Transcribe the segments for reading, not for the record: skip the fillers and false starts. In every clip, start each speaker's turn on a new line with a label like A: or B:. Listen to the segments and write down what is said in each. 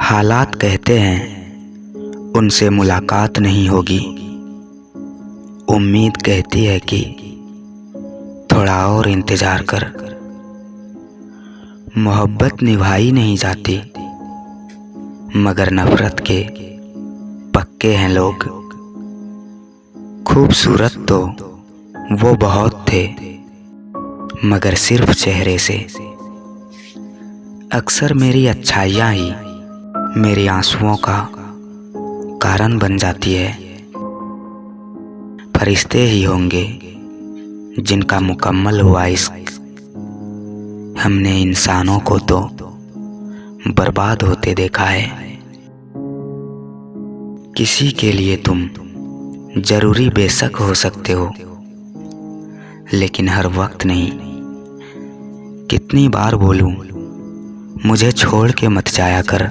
A: हालात कहते हैं उनसे मुलाकात नहीं होगी। उम्मीद कहती है कि थोड़ा और इंतज़ार कर। मोहब्बत निभाई नहीं जाती, मगर नफ़रत के पक्के हैं लोग। खूबसूरत तो वो बहुत थे, मगर सिर्फ चेहरे से। अक्सर मेरी अच्छाइयाँ ही मेरे आंसुओं का कारण बन जाती है। फरिश्ते ही होंगे जिनका मुकम्मल हुआ इश्क। हमने इंसानों को तो बर्बाद होते देखा है। किसी के लिए तुम जरूरी बेशक हो सकते हो, लेकिन हर वक्त नहीं। कितनी बार बोलूं, मुझे छोड़ के मत जाया कर।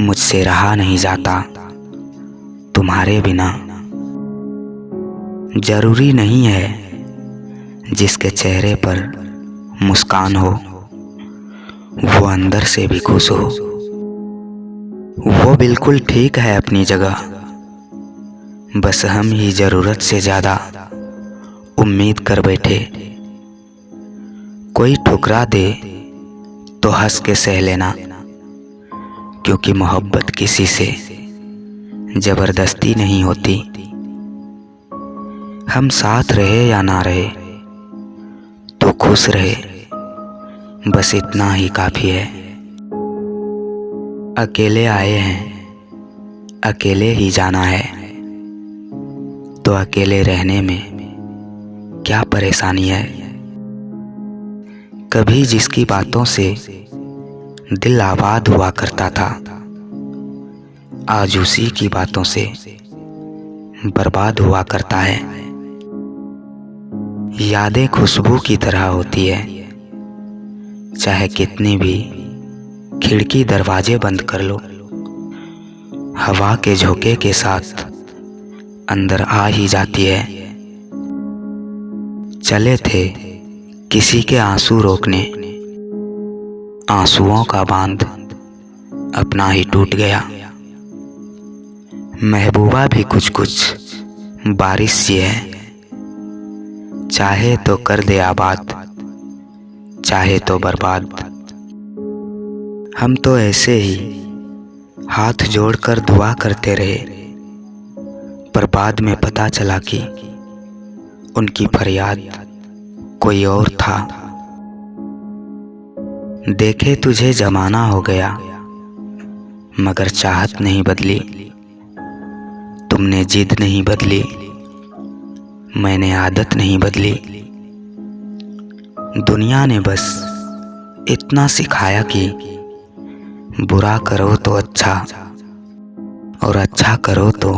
A: मुझसे रहा नहीं जाता तुम्हारे बिना। जरूरी नहीं है जिसके चेहरे पर मुस्कान हो वो अंदर से भी खुश हो। वो बिल्कुल ठीक है अपनी जगह, बस हम ही ज़रूरत से ज़्यादा उम्मीद कर बैठे। कोई ठुकरा दे तो हंस के सह लेना, क्योंकि मोहब्बत किसी से ज़बरदस्ती नहीं होती। हम साथ रहे या ना रहे तो खुश रहे, बस इतना ही काफ़ी है। अकेले आए हैं, अकेले ही जाना है, तो अकेले रहने में क्या परेशानी है। कभी जिसकी बातों से दिल आबाद हुआ करता था, आज उसी की बातों से बर्बाद हुआ करता है। यादें खुशबू की तरह होती है, चाहे कितनी भी खिड़की दरवाजे बंद कर लो, हवा के झोंके के साथ अंदर आ ही जाती है। चले थे किसी के आंसू रोकने, आंसुओं का बांध अपना ही टूट गया। महबूबा भी कुछ कुछ बारिश सी है, चाहे तो कर दे आबाद, चाहे तो बर्बाद। हम तो ऐसे ही हाथ जोड़कर दुआ करते रहे, पर बाद में पता चला कि उनकी फरियाद कोई और था। देखे तुझे जमाना हो गया, मगर चाहत नहीं बदली। तुमने जिद नहीं बदली, मैंने आदत नहीं बदली। दुनिया ने बस इतना सिखाया कि बुरा करो तो अच्छा, और अच्छा करो तो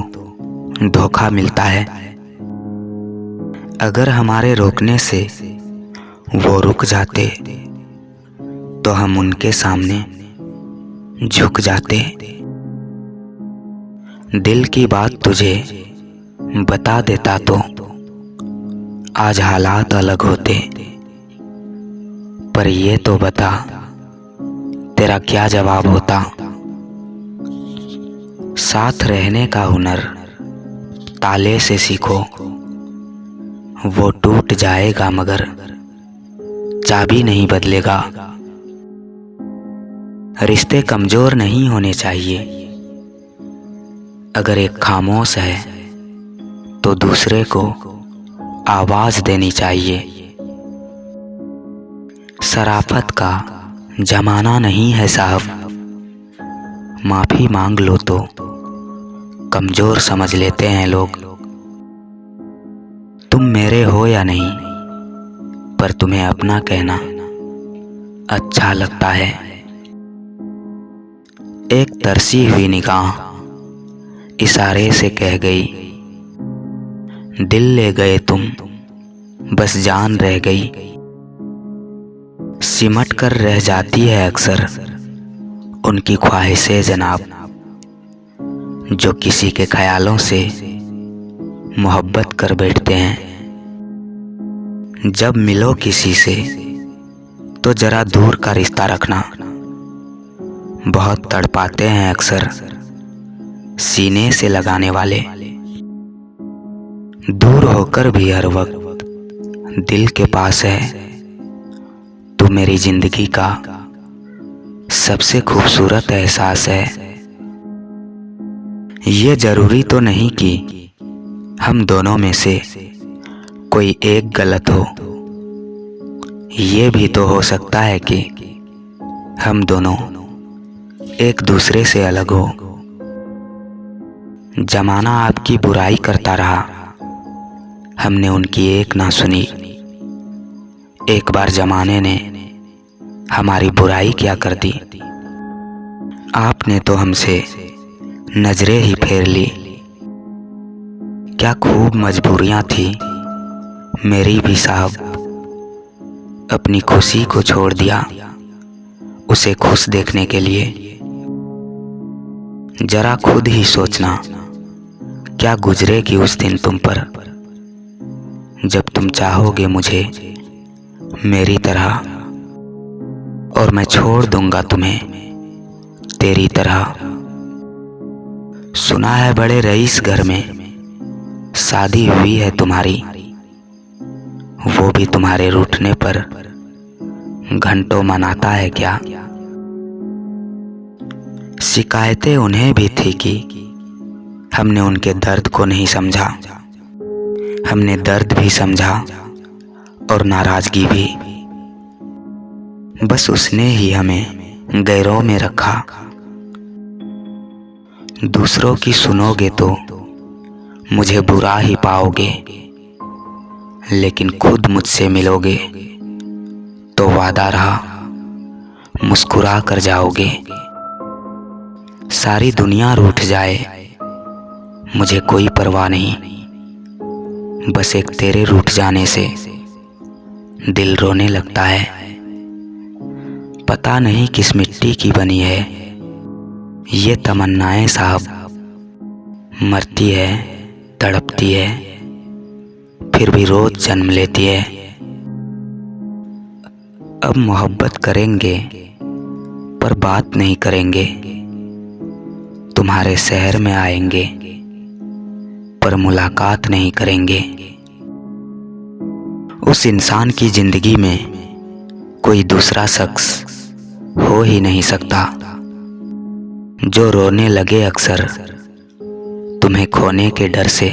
A: धोखा मिलता है। अगर हमारे रोकने से वो रुक जाते तो हम उनके सामने झुक जाते। दिल की बात तुझे बता देता तो आज हालात अलग होते। पर ये तो बता, तेरा क्या जवाब होता। साथ रहने का हुनर ताले से सीखो, वो टूट जाएगा मगर चाबी नहीं बदलेगा। रिश्ते कमजोर नहीं होने चाहिए, अगर एक खामोश है तो दूसरे को आवाज देनी चाहिए। शराफत का जमाना नहीं है साहब, माफी मांग लो तो कमजोर समझ लेते हैं लोग। तुम मेरे हो या नहीं, पर तुम्हें अपना कहना अच्छा लगता है। एक तरसी हुई निगाह इशारे से कह गई, दिल ले गए तुम, बस जान रह गई। सिमट कर रह जाती है अक्सर उनकी ख्वाहिशें जनाब, जो किसी के ख्यालों से मोहब्बत कर बैठते हैं। जब मिलो किसी से तो जरा दूर का रिश्ता रखना, बहुत तड़पाते हैं अक्सर सीने से लगाने वाले। दूर होकर भी हर वक्त दिल के पास है। तू मेरी जिंदगी का सबसे खूबसूरत एहसास है। ये जरूरी तो नहीं कि हम दोनों में से कोई एक गलत हो। ये भी तो हो सकता है कि हम दोनों एक दूसरे से अलग हो। जमाना आपकी बुराई करता रहा, हमने उनकी एक ना सुनी। एक बार जमाने ने हमारी बुराई क्या कर दी, आपने तो हमसे नजरें ही फेर ली। क्या खूब मजबूरियां थी मेरी भी साहब, अपनी खुशी को छोड़ दिया उसे खुश देखने के लिए। जरा खुद ही सोचना क्या गुजरेगी उस दिन तुम पर, जब तुम चाहोगे मुझे मेरी तरह और मैं छोड़ दूंगा तुम्हें तेरी तरह। सुना है बड़े रईस घर में शादी हुई है तुम्हारी, वो भी तुम्हारे रूठने पर घंटों मनाता है क्या। शिकायतें उन्हें भी थी कि हमने उनके दर्द को नहीं समझा। हमने दर्द भी समझा और नाराजगी भी, बस उसने ही हमें गैरों में रखा। दूसरों की सुनोगे तो मुझे बुरा ही पाओगे, लेकिन खुद मुझसे मिलोगे तो वादा रहा मुस्कुरा कर जाओगे। सारी दुनिया रूठ जाए मुझे कोई परवाह नहीं, बस एक तेरे रूठ जाने से दिल रोने लगता है। पता नहीं किस मिट्टी की बनी है ये तमन्नाएं साहब, मरती है तड़पती है फिर भी रोज जन्म लेती है। अब मोहब्बत करेंगे पर बात नहीं करेंगे, तुम्हारे शहर में आएंगे पर मुलाकात नहीं करेंगे। उस इंसान की जिंदगी में कोई दूसरा शख्स हो ही नहीं सकता जो रोने लगे अक्सर तुम्हें खोने के डर से।